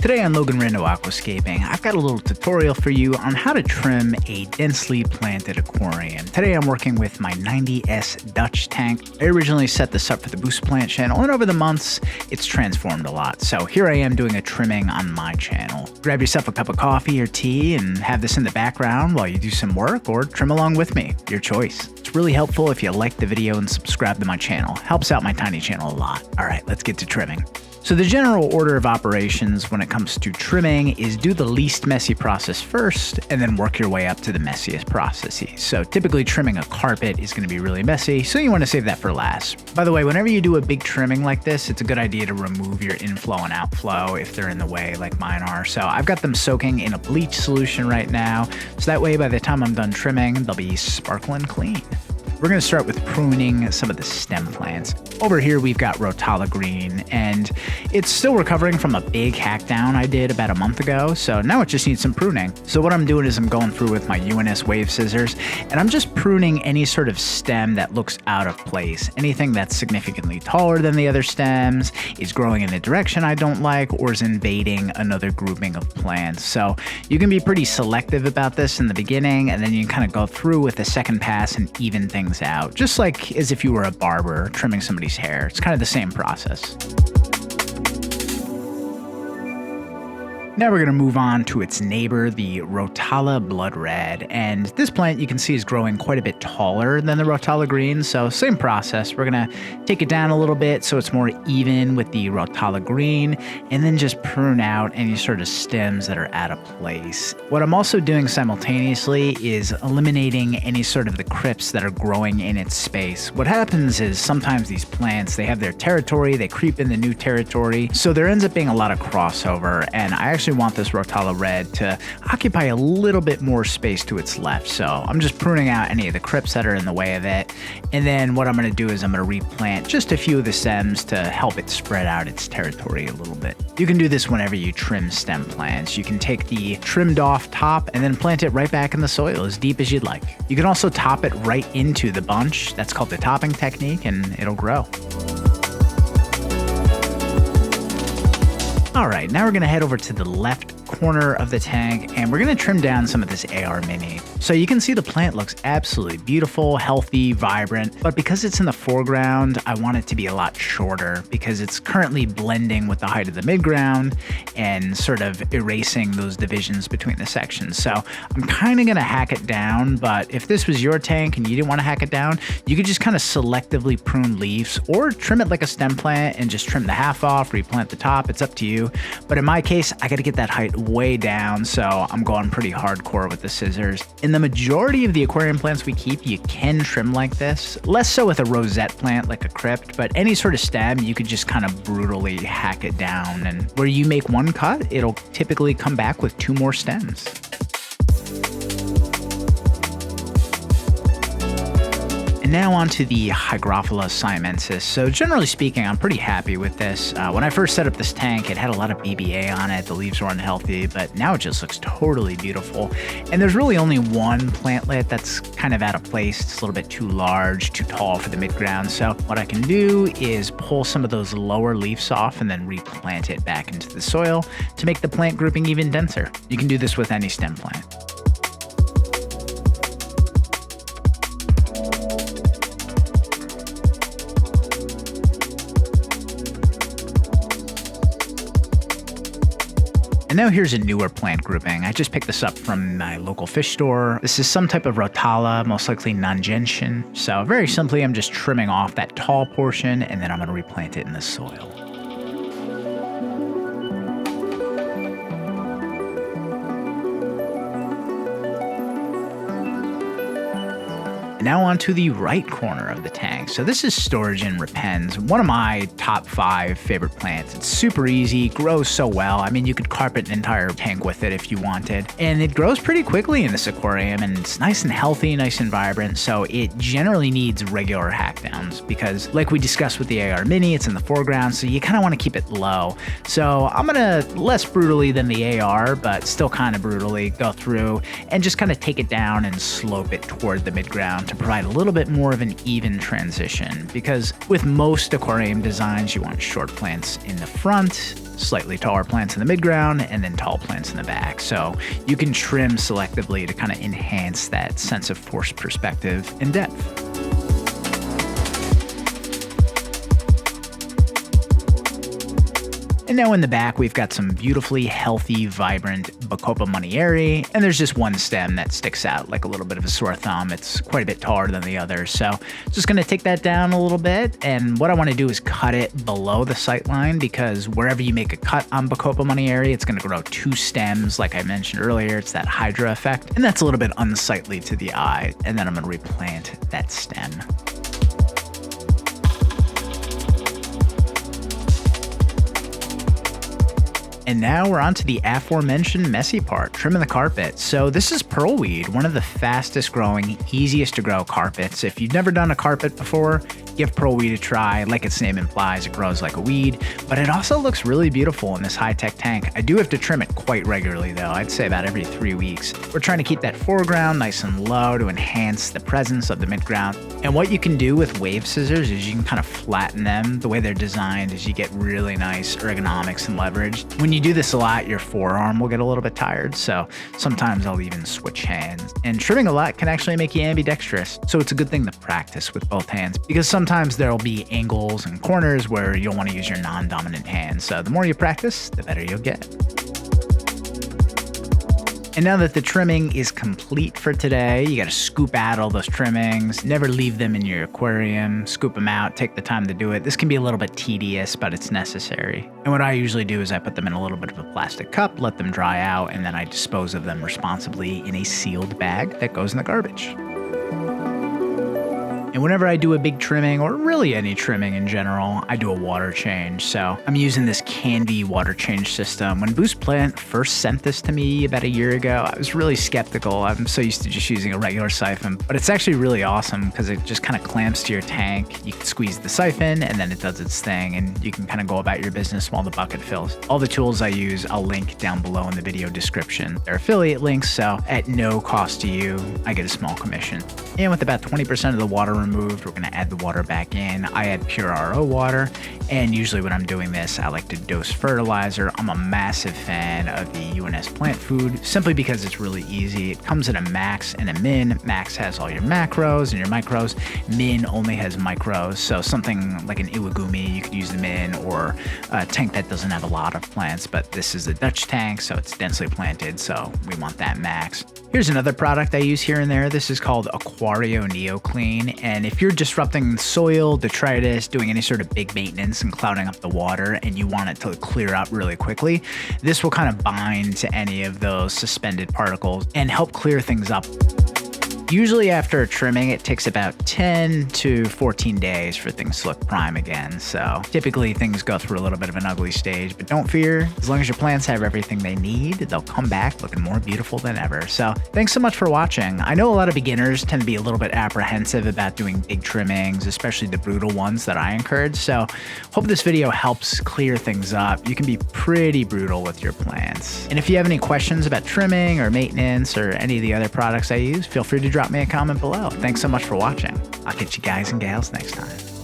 Today on Logan Rando Aquascaping, I've got a little tutorial for you on how to trim a densely planted aquarium. Today I'm working with my 90S Dutch tank. I originally set this up for the boost plant channel, and over the months, it's transformed a lot. So here I am doing a trimming on my channel. Grab yourself a cup of coffee or tea and have this in the background while you do some work, or trim along with me, your choice. It's really helpful if you like the video and subscribe to my channel. Helps out my tiny channel a lot. All right, let's get to trimming. So the general order of operations when it comes to trimming is do the least messy process first and then work your way up to the messiest processes. So typically trimming a carpet is going to be really messy, so you want to save that for last. By the way, whenever you do a big trimming like this, it's a good idea to remove your inflow and outflow if they're in the way like mine are. So I've got them soaking in a bleach solution right now, so that way by the time I'm done trimming, they'll be sparkling clean. We're going to start with pruning some of the stem plants. Over here we've got Rotala Green, and it's still recovering from a big hack down I did about a month ago, so now it just needs some pruning. So what I'm doing is I'm going through with my UNS wave scissors, and I'm just pruning any sort of stem that looks out of place. Anything that's significantly taller than the other stems, is growing in a direction I don't like, or is invading another grouping of plants. So you can be pretty selective about this in the beginning, and then you can kind of go through with a second pass and even things out, just like as if you were a barber trimming somebody's hair. It's kind of the same process. Now we're going to move on to its neighbor, the Rotala Blood Red, and this plant you can see is growing quite a bit taller than the Rotala Green, so same process. We're going to take it down a little bit so it's more even with the Rotala Green, and then just prune out any sort of stems that are out of place. What I'm also doing simultaneously is eliminating any sort of the crypts that are growing in its space. What happens is sometimes these plants, they have their territory, they creep in the new territory, so there ends up being a lot of crossover, and I actually want this Rotala Red to occupy a little bit more space to its left. So I'm just pruning out any of the crypts that are in the way of it. And then what I'm going to do is I'm going to replant just a few of the stems to help it spread out its territory a little bit. You can do this whenever you trim stem plants. You can take the trimmed off top and then plant it right back in the soil as deep as you'd like. You can also top it right into the bunch. That's called the topping technique, and it'll grow. All right, now we're gonna head over to the left corner of the tank, and we're gonna trim down some of this AR Mini. So you can see the plant looks absolutely beautiful, healthy, vibrant, but because it's in the foreground, I want it to be a lot shorter because it's currently blending with the height of the midground and sort of erasing those divisions between the sections. So I'm kind of gonna hack it down, but if this was your tank and you didn't want to hack it down, you could just kind of selectively prune leaves or trim it like a stem plant and just trim the half off, replant the top. It's up to you. But in my case, I got to get that height way down, so I'm going pretty hardcore with the scissors. In the majority of the aquarium plants we keep, you can trim like this. Less so with a rosette plant like a crypt, but any sort of stem, you could just kind of brutally hack it down. And where you make one cut, it'll typically come back with 2 more stems. And now on to the Hygrophila siamensis. So generally speaking, I'm pretty happy with this. When I first set up this tank, it had a lot of BBA on it. The leaves were unhealthy, but now it just looks totally beautiful. And there's really only one plantlet that's kind of out of place. It's a little bit too large, too tall for the midground. So what I can do is pull some of those lower leaves off and then replant it back into the soil to make the plant grouping even denser. You can do this with any stem plant. And now here's a newer plant grouping. I just picked this up from my local fish store. This is some type of Rotala, most likely non-gentian. So very simply, I'm just trimming off that tall portion, and then I'm going to replant it in the soil. Now on to the right corner of the tank. So this is storage in repens, one of my top 5 favorite plants. It's super easy, grows so well. I mean, you could carpet an entire tank with it if you wanted. And it grows pretty quickly in this aquarium, and it's nice and healthy, nice and vibrant. So it generally needs regular hack downs because like we discussed with the AR Mini, it's in the foreground, so you kind of want to keep it low. So I'm gonna, less brutally than the AR, but still kind of brutally go through and just kind of take it down and slope it toward the midground to to provide a little bit more of an even transition, because with most aquarium designs, you want short plants in the front, slightly taller plants in the midground, and then tall plants in the back. So you can trim selectively to kind of enhance that sense of forced perspective and depth. And now in the back, we've got some beautifully healthy, vibrant Bacopa monnieri, and there's just one stem that sticks out like a little bit of a sore thumb. It's quite a bit taller than the others, so just going to take that down a little bit, and what I want to do is cut it below the sight line, because wherever you make a cut on Bacopa monnieri, it's going to grow two stems, like I mentioned earlier. It's that hydra effect, and that's a little bit unsightly to the eye, and then I'm going to replant that stem. And now we're on to the aforementioned messy part, trimming the carpet. So this is pearlweed, one of the fastest growing, easiest to grow carpets. If you've never done a carpet before, give pearlweed a try. Like its name implies, it grows like a weed, but it also looks really beautiful in this high-tech tank. I do have to trim it quite regularly though. I'd say about every 3 weeks. We're trying to keep that foreground nice and low to enhance the presence of the midground. And what you can do with wave scissors is you can kind of flatten them. The way they're designed is you get really nice ergonomics and leverage. When you do this a lot, your forearm will get a little bit tired, so sometimes I'll even switch hands. And trimming a lot can actually make you ambidextrous, so it's a good thing to practice with both hands, because sometimes there'll be angles and corners where you'll want to use your non-dominant hand. So the more you practice, the better you'll get. And now that the trimming is complete for today, you got to scoop out all those trimmings. Never leave them in your aquarium. Scoop them out. Take the time to do it. This can be a little bit tedious, but it's necessary. And what I usually do is I put them in a little bit of a plastic cup, let them dry out, and then I dispose of them responsibly in a sealed bag that goes in the garbage. And whenever I do a big trimming, or really any trimming in general, I do a water change. So I'm using this Qanvee water change system. When Boost Plant first sent this to me about a year ago, I was really skeptical. I'm so used to just using a regular siphon, but it's actually really awesome because it just kind of clamps to your tank. You can squeeze the siphon and then it does its thing, and you can kind of go about your business while the bucket fills. All the tools I use, I'll link down below in the video description. They're affiliate links, so at no cost to you, I get a small commission. And with about 20% of the water removed, we're going to add the water back in. I add pure RO water, and usually when I'm doing this, I like to dose fertilizer. I'm a massive fan of the UNS Plant Food, simply because it's really easy. It comes in a max and a min. Max has all your macros and your micros. Min only has micros, so something like an iwagumi, you could use the min, or a tank that doesn't have a lot of plants, but this is a Dutch tank, so it's densely planted, so we want that max. Here's another product I use here and there. This is called AQUARIO Neo Clean, and if you're disrupting soil, detritus, doing any sort of big maintenance and clouding up the water, and you want it to clear up really quickly, this will kind of bind to any of those suspended particles and help clear things up. Usually after trimming, it takes about 10 to 14 days for things to look prime again. So typically things go through a little bit of an ugly stage, but don't fear. As long as your plants have everything they need, they'll come back looking more beautiful than ever. So thanks so much for watching. I know a lot of beginners tend to be a little bit apprehensive about doing big trimmings, especially the brutal ones that I encourage. So hope this video helps clear things up. You can be pretty brutal with your plants. And if you have any questions about trimming or maintenance or any of the other products I use, feel free to drop me a comment below. Thanks so much for watching. I'll catch you guys and gals next time.